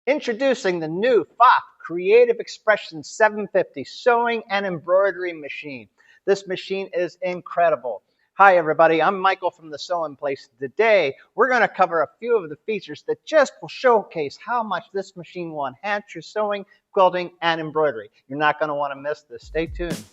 Introducing the new PFaff Creative Expression 750 sewing and embroidery machine. This machine is incredible. Hi everybody, I'm Michael from the Sewing Place. Today we're going to cover a few of the features that just will showcase how much this machine will enhance your sewing, quilting, and embroidery. You're not going to want to miss this. Stay tuned.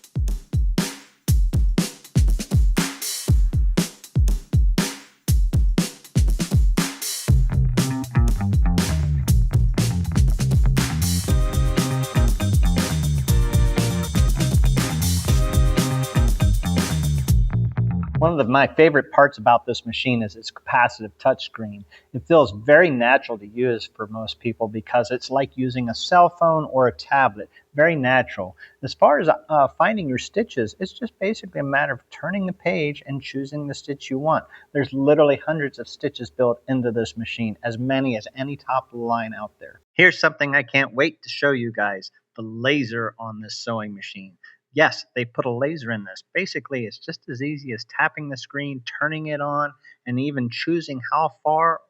One of my favorite parts about this machine is its capacitive touchscreen. It feels very natural to use for most people because it's like using a cell phone or a tablet. Very natural. As far as finding your stitches, it's just basically a matter of turning the page and choosing the stitch you want. There's literally hundreds of stitches built into this machine, as many as any top of the line out there. Here's something I can't wait to show you guys, the laser on this sewing machine. Yes, they put a laser in this. Basically, it's just as easy as tapping the screen, turning it on, and even choosing how far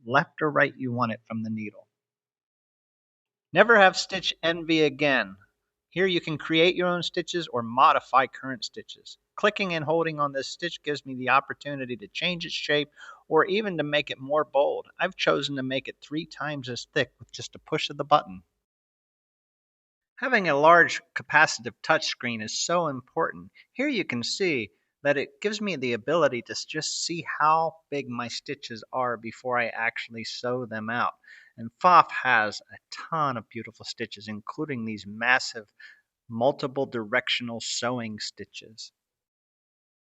left or right you want it from the needle. Never have stitch envy again. Here you can create your own stitches or modify current stitches. Clicking and holding on this stitch gives me the opportunity to change its shape or even to make it more bold. I've chosen to make it 3 times as thick with just a push of the button. Having a large capacitive touchscreen is so important. Here you can see that it gives me the ability to just see how big my stitches are before I actually sew them out. And PFaff has a ton of beautiful stitches, including these massive multiple directional sewing stitches.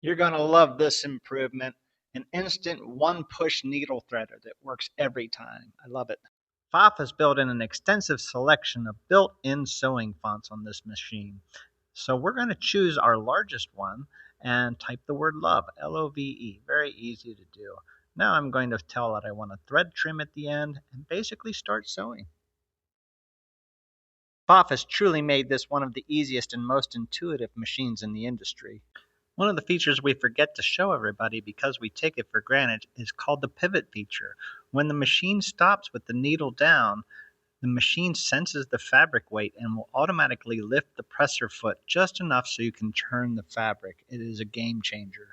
You're going to love this improvement. An instant one push needle threader that works every time. I love it. PFaff has built in an extensive selection of built-in sewing fonts on this machine. So we're going to choose our largest one and type the word love, L-O-V-E. Very easy to do. Now I'm going to tell it I want a thread trim at the end and basically start sewing. PFaff has truly made this one of the easiest and most intuitive machines in the industry. One of the features we forget to show everybody because we take it for granted is called the pivot feature. When the machine stops with the needle down, the machine senses the fabric weight and will automatically lift the presser foot just enough so you can turn the fabric. It is a game changer.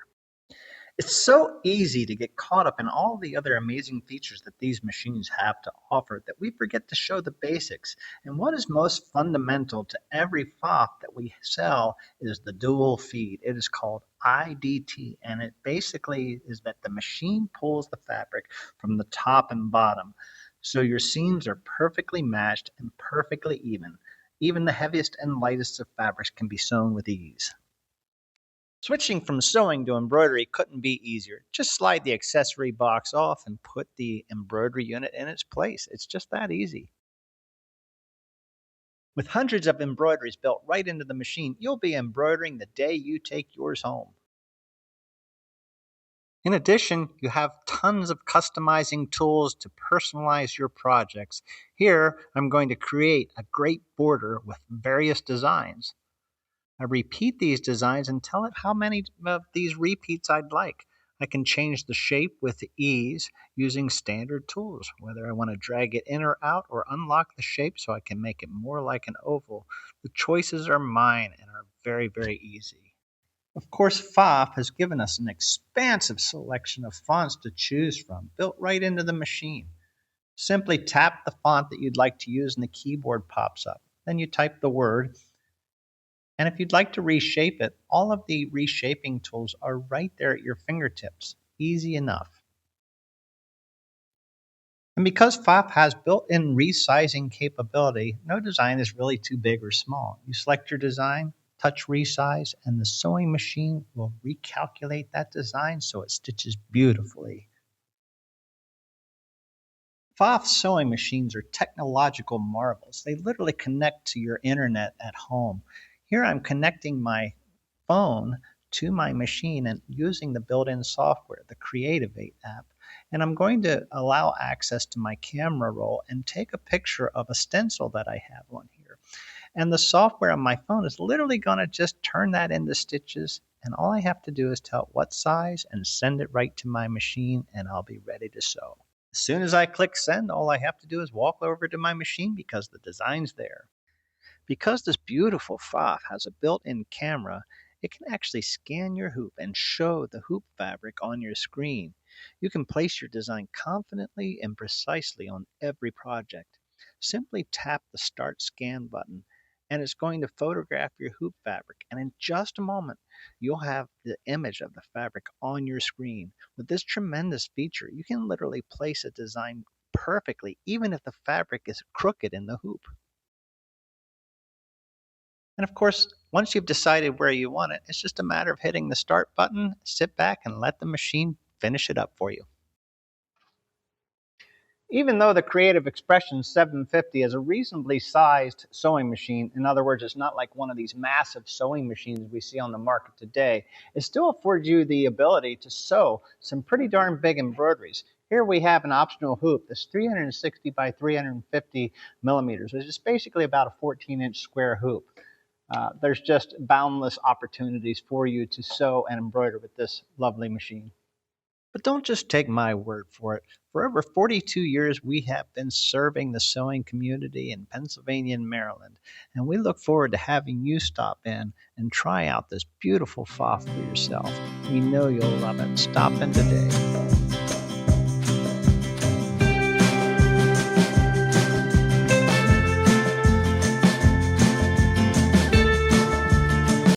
It's so easy to get caught up in all the other amazing features that these machines have to offer that we forget to show the basics. And what is most fundamental to every PFaff that we sell is the dual feed. It is called IDT, and it basically is that the machine pulls the fabric from the top and bottom. So your seams are perfectly matched and perfectly even. Even the heaviest and lightest of fabrics can be sewn with ease. Switching from sewing to embroidery couldn't be easier. Just slide the accessory box off and put the embroidery unit in its place. It's just that easy. With hundreds of embroideries built right into the machine, you'll be embroidering the day you take yours home. In addition, you have tons of customizing tools to personalize your projects. Here, I'm going to create a great border with various designs. I repeat these designs and tell it how many of these repeats I'd like. I can change the shape with ease using standard tools, whether I want to drag it in or out or unlock the shape so I can make it more like an oval. The choices are mine and are very, very easy. Of course, PFaff has given us an expansive selection of fonts to choose from, built right into the machine. Simply tap the font that you'd like to use and the keyboard pops up. Then you type the word. And if you'd like to reshape it, all of the reshaping tools are right there at your fingertips. Easy enough. And because PFaff has built-in resizing capability, no design is really too big or small. You select your design, touch resize, and the sewing machine will recalculate that design so it stitches beautifully. PFaff sewing machines are technological marvels. They literally connect to your internet at home. Here I'm connecting my phone to my machine and using the built-in software, the CREATIVATE app. And I'm going to allow access to my camera roll and take a picture of a stencil that I have on here. And the software on my phone is literally going to just turn that into stitches. And all I have to do is tell it what size and send it right to my machine and I'll be ready to sew. As soon as I click send, all I have to do is walk over to my machine because the design's there. Because this beautiful PFaff has a built-in camera, it can actually scan your hoop and show the hoop fabric on your screen. You can place your design confidently and precisely on every project. Simply tap the Start Scan button, and it's going to photograph your hoop fabric. And in just a moment, you'll have the image of the fabric on your screen. With this tremendous feature, you can literally place a design perfectly, even if the fabric is crooked in the hoop. And of course, once you've decided where you want it, it's just a matter of hitting the start button, sit back, and let the machine finish it up for you. Even though the Creative Expression 750 is a reasonably sized sewing machine, in other words, it's not like one of these massive sewing machines we see on the market today, it still affords you the ability to sew some pretty darn big embroideries. Here we have an optional hoop that's 360 by 350 millimeters, which is basically about a 14-inch square hoop. There's just boundless opportunities for you to sew and embroider with this lovely machine. But don't just take my word for it. For over 42 years, we have been serving the sewing community in Pennsylvania and Maryland, and we look forward to having you stop in and try out this beautiful PFaff for yourself. We know you'll love it. Stop in today.